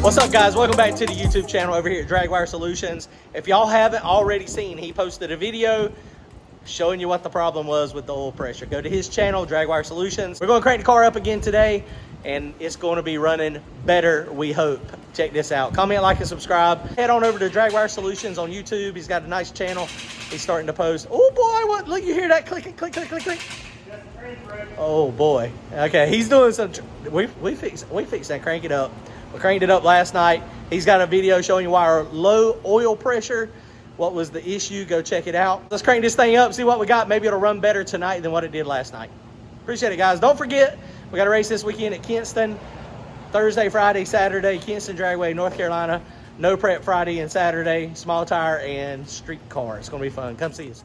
What's up, guys? Welcome back to the YouTube channel over here at Dragwire Solutions. If y'all haven't already seen, he posted a video showing you what the problem was with the oil pressure. Go to his channel, Dragwire Solutions. We're going to crank the car up again today, and it's going to be running better, we hope. Check this out. Comment, like, and subscribe. Head on over to Dragwire Solutions on YouTube. He's got a nice channel. He's starting to post. Oh boy, what? Look, you hear that clicking, click, click, click, click. Oh boy. Okay, he's doing some. We fixed that. Crank it up. We cranked it up last night. He's got a video showing you why our low oil pressure, what was the issue. Go check it out. Let's crank this thing up, see what we got. Maybe it'll run better tonight than what it did last night. Appreciate it, guys. Don't forget, we got a race this weekend at Kinston. Thursday, Friday, Saturday, Kinston Dragway, North Carolina. No prep Friday and Saturday. Small tire and street car. It's going to be fun. Come see us.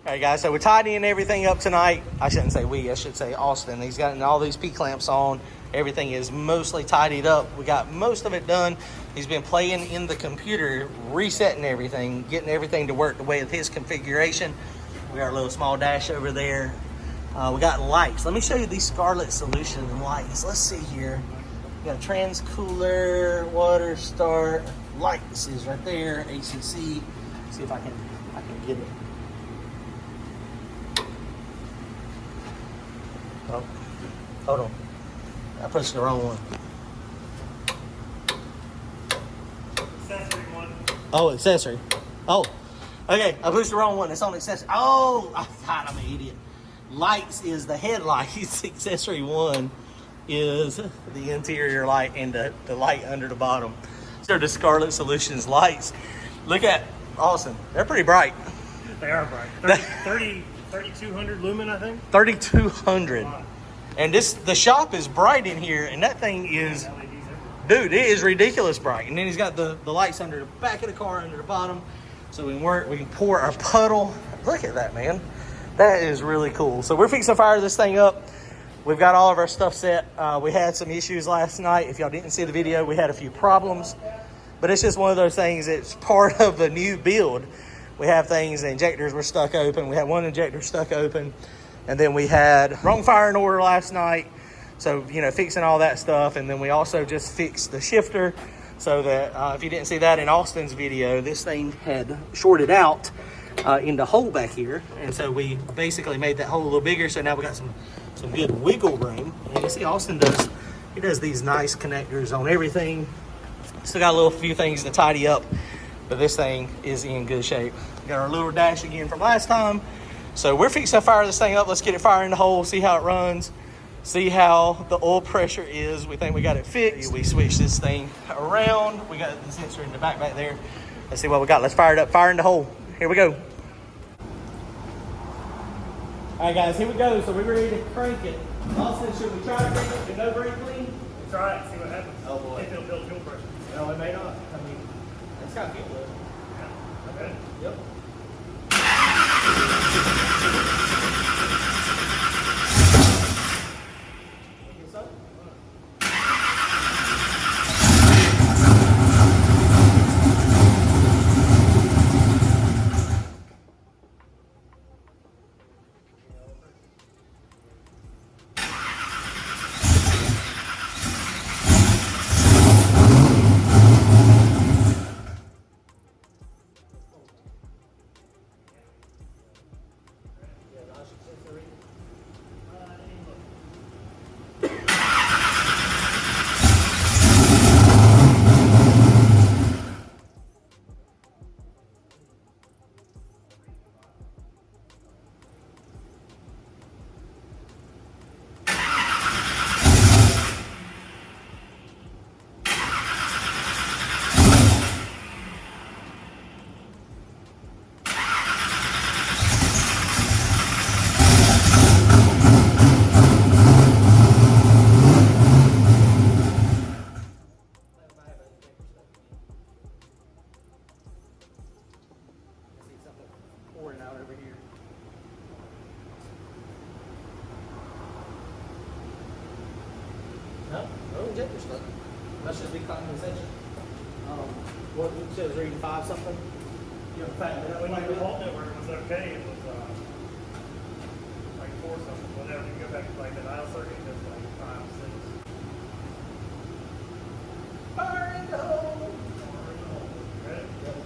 All right, guys, so we're tidying everything up tonight. I shouldn't say we, I should say Austin. He's gotten all these P-clamps on. Everything is mostly tidied up. We got most of it done. He's been playing in the computer, resetting everything, getting everything to work the way of his configuration. We got a little small dash over there. We got lights. Let me show you these Scarlett Solution lights. Let's see here. We got a trans cooler, water start, light. This is right there, ACC. See if I can get it. Oh, hold on. I pushed the wrong one. Accessory one. Oh, accessory. Oh, okay. I pushed the wrong one. It's on accessory. Oh, I thought I'm an idiot. Lights is the headlights. Accessory one is the interior light and the light under the bottom. So the Scarlett Solutions lights. Look at Austin. They're pretty bright. They are bright. 3,200 lumen, I think. 3,200. And the shop is bright in here, and that thing is, dude, it is ridiculous bright. And then he's got the lights under the back of the car, under the bottom, so we can pour our puddle. Look at that, man. That is really cool. So we're fixing to fire this thing up. We've got all of our stuff set. We had some issues last night. If y'all didn't see the video, we had a few problems, but it's just one of those things. It's part of the new build. We have things, the injectors were stuck open. We had one injector stuck open. And then we had wrong firing order last night. So, you know, fixing all that stuff. And then we also just fixed the shifter so that if you didn't see that in Austin's video, this thing had shorted out in the hole back here. And so we basically made that hole a little bigger. So now we got some good wiggle room. And you see Austin does these nice connectors on everything. Still got a few things to tidy up, but this thing is in good shape. Got our little dash again from last time. So we're fixing to fire this thing up. Let's get it firing the hole, see how it runs, see how the oil pressure is. We think we got it fixed. We switched this thing around. We got the sensor in the back there. Let's see what we got. Let's fire it up, fire in the hole. Here we go. All right, guys, here we go. So we're ready to crank it. Austin, should we try to crank it with no brake clean? We'll try it, see what happens. Oh boy. If it'll build fuel pressure. No, it may not. I mean, it's got fuel though. Yeah. Okay. Yep. No injector stuck. That should be condensation. What says reading 5 something? You know, fact that When the vault network was okay, it was like 4 something. Whenever you go back to like that aisle circuit, that's like 5, 6. Fire in the hole. Ready? Yep.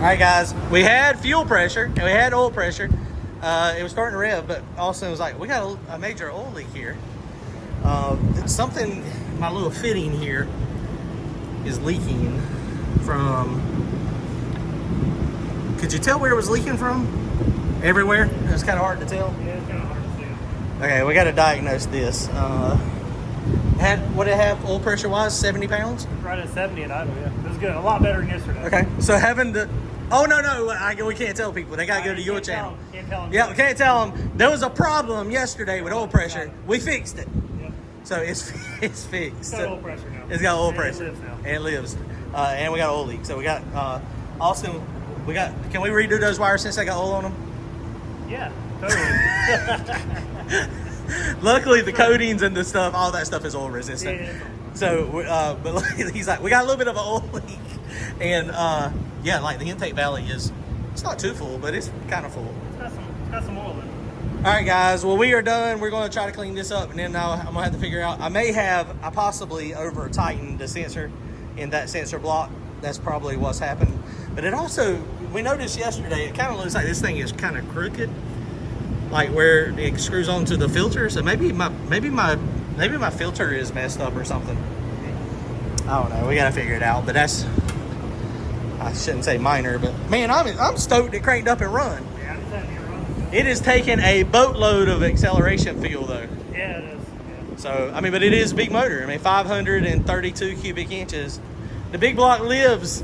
right, guys, we had fuel pressure and we had oil pressure. It was starting to rev, but Austin was like, we got a major oil leak here. Something, my little fitting here is leaking from, could you tell where it was leaking from? Everywhere? It was kind of hard to tell. Yeah, it's kind of hard to see. Okay, we got to diagnose this. What did it have oil pressure wise? 70 pounds? Right at 70 at idle, yeah. It was good. A lot better than yesterday. Okay, so having the, oh no, we can't tell people. They got to go to your channel. Can't tell them. Yeah, we can't tell them. There was a problem yesterday with oil pressure. We fixed it. Yep. So it's fixed. It's got oil pressure now. It's got oil And pressure. It lives now. And it lives. And we got oil leak. So we got, Austin, can we redo those wires since they got oil on them? Yeah, totally. Luckily, the coatings and the stuff, all that stuff is oil resistant. Yeah. So, but he's like, we got a little bit of an oil leak. And yeah, like the intake valley it's not too full, but it's kind of full. It's got some oil in it. All right, guys. Well, we are done. We're going to try to clean this up, and then I'm going to have to figure out. I possibly over tightened the sensor in that sensor block. That's probably what's happened. But it also, we noticed yesterday, it kind of looks like this thing is kind of crooked, like where it screws onto the filter. So maybe my filter is messed up or something. I don't know. We got to figure it out. But that's, I shouldn't say minor, but man, I'm stoked it cranked up and run. Yeah, I'm telling you, run. It is taking a boatload of acceleration fuel though. Yeah, it is. Yeah. So, I mean, but it is a big motor. I mean, 532 cubic inches. The big block lives.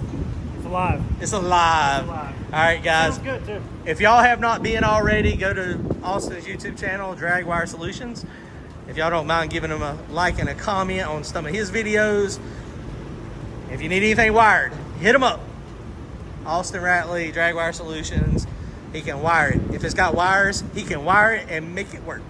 It's alive. It's alive. It's alive. All right, guys. Sounds good too. If y'all have not been already, go to Austin's YouTube channel, Dragwire Solutions. If y'all don't mind giving him a like and a comment on some of his videos. If you need anything wired, hit him up. Austin Ratley, Dragwire Solutions. He can wire it. If it's got wires, he can wire it and make it work.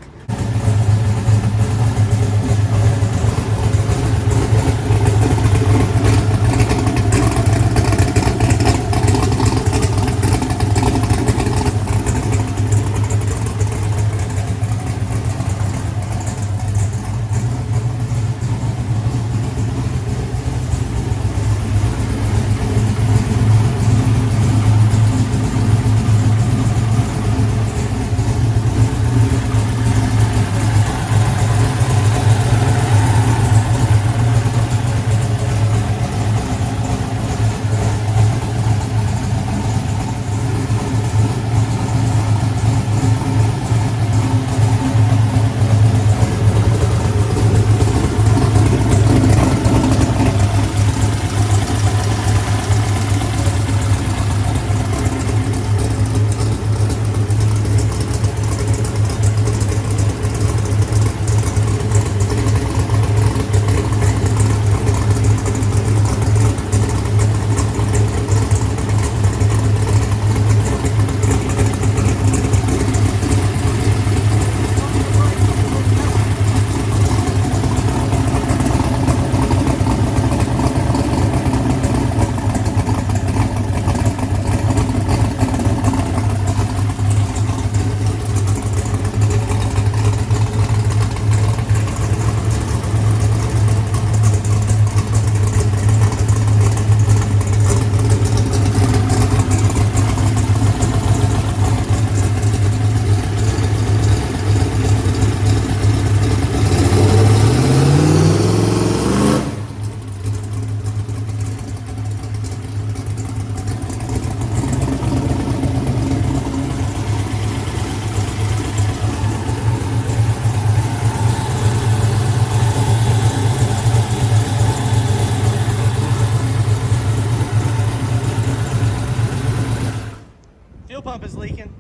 Pump is leaking.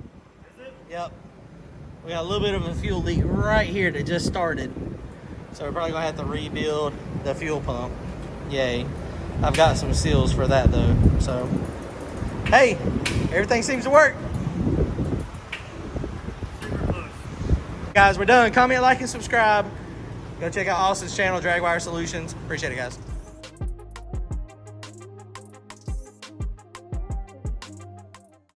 Is it? Yep. We got a little bit of a fuel leak right here that just started. So we're probably gonna have to rebuild the fuel pump. Yay. I've got some seals for that though. So, hey, everything seems to work. Guys, we're done. Comment, like, and subscribe. Go check out Austin's channel, Dragwire Solutions. Appreciate it, guys.